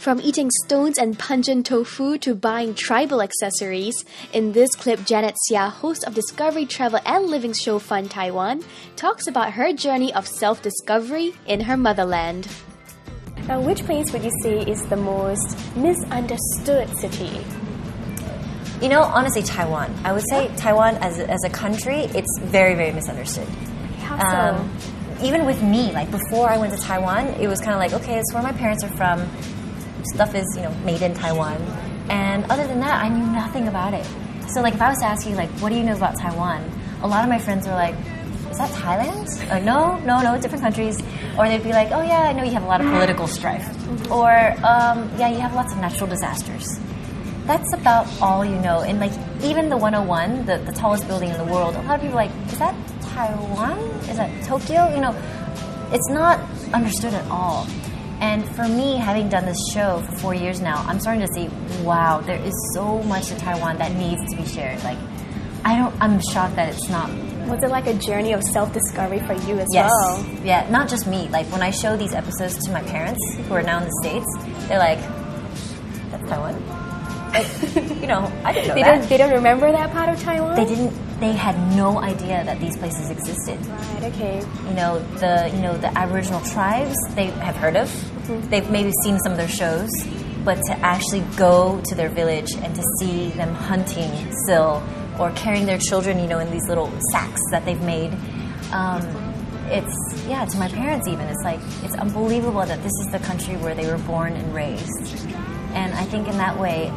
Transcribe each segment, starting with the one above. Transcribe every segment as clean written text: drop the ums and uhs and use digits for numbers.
From eating stones and pungent tofu to buying tribal accessories, in this clip, Janet Hsieh, host of Discovery Travel and Living show Fun Taiwan, talks about her journey of self-discovery in her motherland. Now, which place would you say is the most misunderstood city? You know, honestly, Taiwan. I would say Taiwan as a country, it's very, very misunderstood. How so? Even with me, like before I went to Taiwan, it was kind of like, okay, it's where my parents are from. Stuff is, made in Taiwan. And other than that, I knew nothing about it. So like if I was to ask you, like, what do you know about Taiwan? A lot of my friends were like, is that Thailand? No, different countries. Or they'd be like, oh yeah, I know you have a lot of political strife. Or, yeah, you have lots of natural disasters. That's about all you know. And like even the 101, the tallest building in the world, a lot of people are like, is that Taiwan? Is that Tokyo? It's not understood at all. And for me, having done this show for 4 years now, I'm starting to see, wow, there is so much to Taiwan that needs to be shared. Like, I'm shocked that it's not. Was it like a journey of self-discovery for you as yes. well? Yeah, not just me. Like when I show these episodes to my parents, who are now in the States, they're like, that's Taiwan? Like, I didn't know that. They don't remember that part of Taiwan? They didn't. They had no idea that these places existed. Right. Okay. The Aboriginal tribes they have heard of. Mm-hmm. They've maybe seen some of their shows, but to actually go to their village and to see them hunting still or carrying their children, in these little sacks that they've made. To my parents even, it's unbelievable that this is the country where they were born and raised. And I think in that way,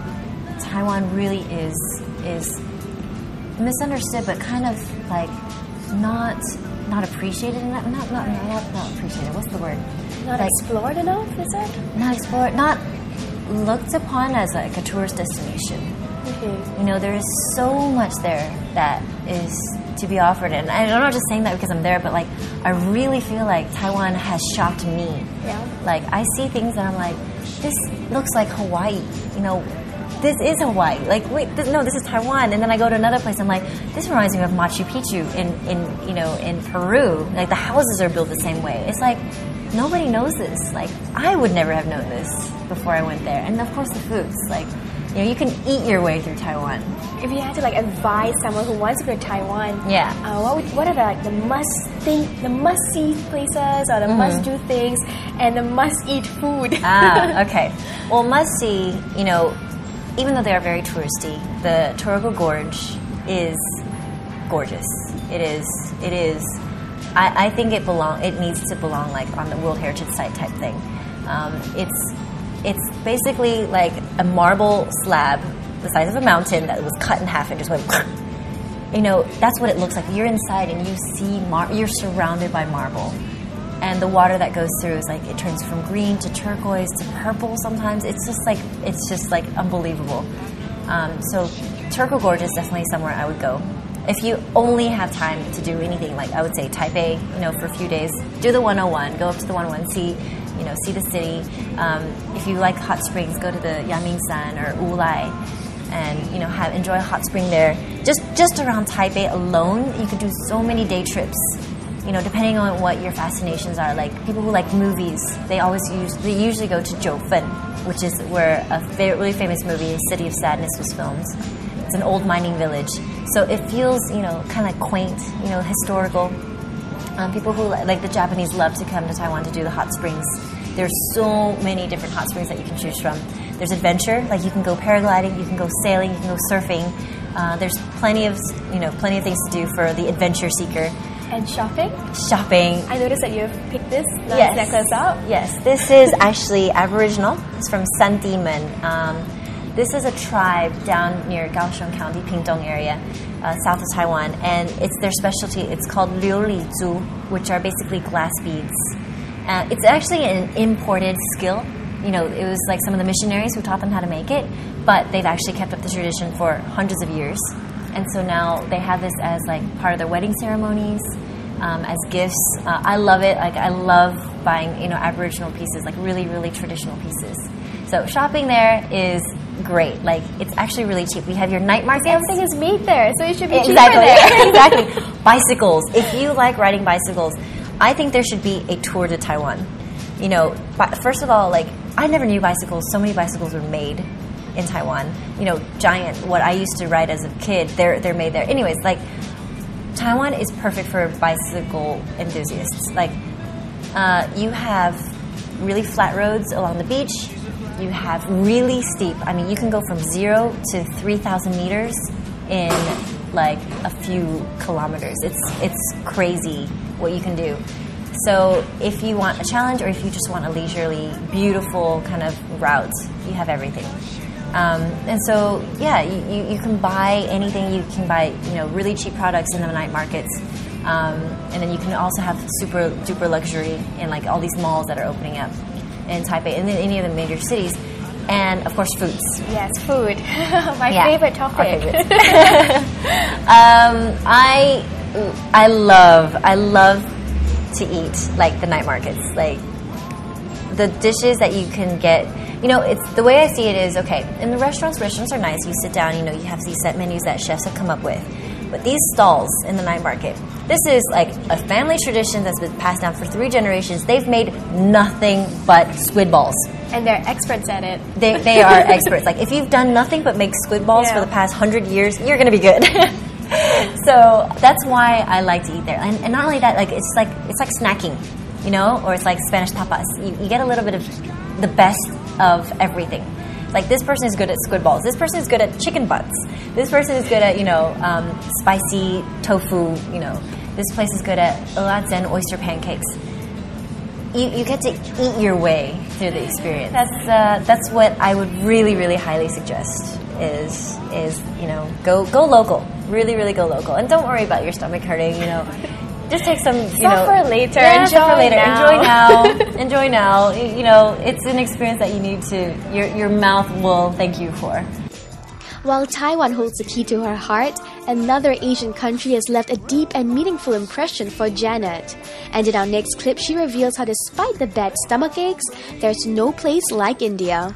Taiwan really is misunderstood, but kind of like not appreciated. Not appreciated. What's the word? Not explored enough, is it? Not explored. Not looked upon as like a tourist destination. Okay. There is so much there that is to be offered, and I'm not just saying that because I'm there, but like I really feel like Taiwan has shocked me. Yeah. Like I see things and I'm like, this looks like Hawaii. This is Hawaii. Like, wait, this is Taiwan. And then I go to another place. I'm like, this reminds me of Machu Picchu in Peru. Like the houses are built the same way. It's like nobody knows this. Like I would never have known this before I went there. And of course the foods. Like, you can eat your way through Taiwan. If you had to advise someone who wants to go to Taiwan, yeah, what are the must see places or the must do things and the must eat food? Okay. Well, must see. Even though they are very touristy, the Torogo Gorge is gorgeous. It is. I think it needs to belong like on the World Heritage Site type thing. It's basically like a marble slab the size of a mountain that was cut in half and just went. That's what it looks like. You're inside and you see you're surrounded by marble. And the water that goes through is like, it turns from green to turquoise to purple sometimes. It's just like unbelievable. So Turco Gorge is definitely somewhere I would go. If you only have time to do anything, like I would say Taipei, for a few days, do the 101, go up to the 101, see the city. If you like hot springs, go to the Yangmingshan or Wulai and, enjoy a hot spring there. Just around Taipei alone, you could do so many day trips. Depending on what your fascinations are. Like people who like movies, they usually go to Jiufen, which is where a really famous movie, City of Sadness, was filmed. It's an old mining village, so it feels kind of quaint, historical. People who like the Japanese love to come to Taiwan to do the hot springs. There's so many different hot springs that you can choose from. There's adventure, like you can go paragliding, you can go sailing, you can go surfing. There's plenty of things to do for the adventure seeker. And shopping? Shopping. I noticed that you've picked this necklace up. Yes, this is actually Aboriginal. It's from Sandiman. This is a tribe down near Kaohsiung County, Pingtung area, south of Taiwan, and it's their specialty. It's called liu li zu, which are basically glass beads. It's actually an imported skill. It was like some of the missionaries who taught them how to make it, but they've actually kept up the tradition for hundreds of years. And so now they have this as like part of their wedding ceremonies, as gifts. I love it. Like I love buying, Aboriginal pieces, like really, really traditional pieces. So shopping there is great. Like it's actually really cheap. We have your night markets. Everything is made there, so it should be cheaper exactly there. Exactly. Bicycles. If you like riding bicycles, I think there should be a tour to Taiwan. First of all, like I never knew bicycles. So many bicycles were made in Taiwan. You know, giant, what I used to ride as a kid, they're made there. Anyways, like, Taiwan is perfect for bicycle enthusiasts. Like, you have really flat roads along the beach. You have really steep, I mean, you can go from 0 to 3,000 meters in like a few kilometers. It's crazy what you can do. So if you want a challenge, or if you just want a leisurely, beautiful kind of route, you have everything. And so, yeah, you can buy anything. You can buy, you know, really cheap products in the night markets. And then you can also have super duper luxury in like all these malls that are opening up in Taipei and in any of the major cities. And of course, foods. Yes, food. My favorite topic. I love to eat like the night markets, like the dishes that you can get. You know, it's the way I see it is, okay, in the restaurants are nice. You sit down, you know, you have these set menus that chefs have come up with. But these stalls in the night market, this is like a family tradition that's been passed down for 3 generations. They've made nothing but squid balls. And they're experts at it. They are experts. Like, if you've done nothing but make squid balls for the past 100 years, you're going to be good. So that's why I like to eat there. And not only that, like it's like snacking, you know, or it's like Spanish tapas. You get a little bit of the best of everything. Like, this person is good at squid balls. This person is good at chicken butts. This person is good at, you know, spicy tofu, you know. This place is good at zen oyster pancakes. You get to eat your way through the experience. That's what I would really, really highly suggest is you know, go local. Really, really go local. And don't worry about your stomach hurting, you know. Just take some, suffer later. Yeah, enjoy suffer later. now. Enjoy now. You know, it's an experience that you need to, your mouth will thank you for. While Taiwan holds the key to her heart, another Asian country has left a deep and meaningful impression for Janet. And in our next clip, she reveals how despite the bad stomach aches, there's no place like India.